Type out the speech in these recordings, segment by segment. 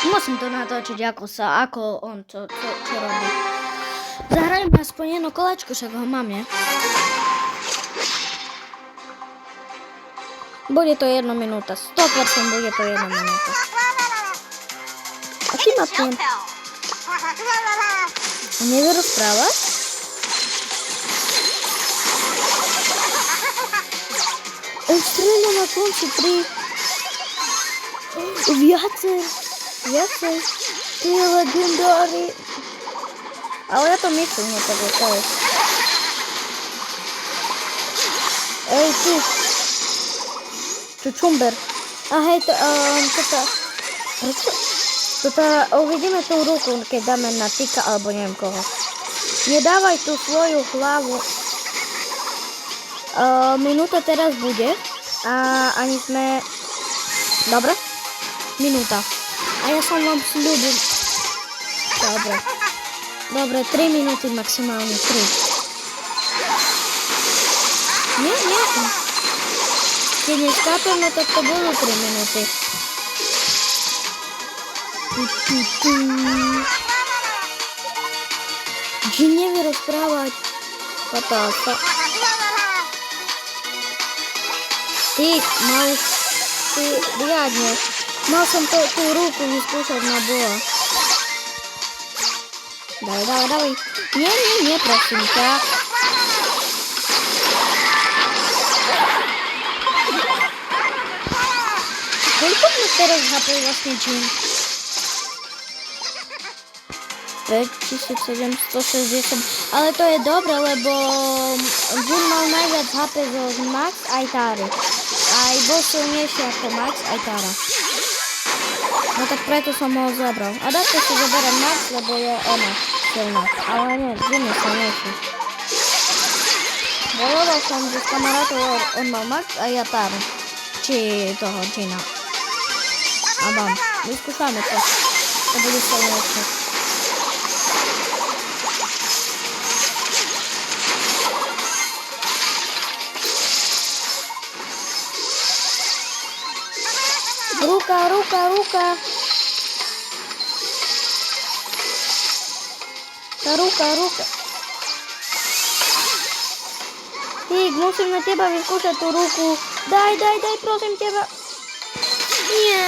Musím to natočiť, ako on čo robí. Zahrajme aspoň jedno kolečko, však ho mám, nie? Bude to 1 minúta, 100% bude to 1 minúta. A ty ma tým... Nevie rozprávať? Strieľa na konci 3. Viacej. To je legendári. Ale ja to myslím, no tak to je. Ej, ty. Čumber. A hej, prečo? Uvidíme tú ruku, keď dáme na Tika alebo neviem koho. Nedávaj tú svoju hlavu. Minúta teraz bude. A ani sme... Dobre? Minúta. A ja som vám sľúbil. Dobre, 3 minúty maximálne. 3. Nie. Keď neskápeme, tak to budú 3 minúty. Jin nevie rozprávať. Patáka. Ty, riadne. Mal som tú ruku vyskúšať na boa. Dávaj. Nie, prosím ťa. Koľko mi teraz HP vlastne Jin? 5760. Ale to je dobre, lebo Jin mal najviac HP zo Max aj Tary. Aj bol silnejší ako Max aj Tara. No tak preto som ho zabral. A dajte si zoberiem Max, lebo je ona silná. Ale nie, Jin je silnejší. Boloval som, že s kamarátov on mal Max a ja Taru. Či toho Jina. A bam, vyskúšame to. To bude silnejšie. Ruka. Tá ruka. Ty, musím na teba vyskúšať tú ruku. Daj, prosím teba. Nie.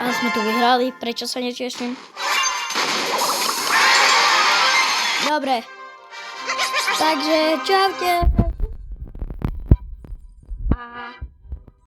A sme tu vyhrali, prečo sa neteším? Dobre. Takže čaute.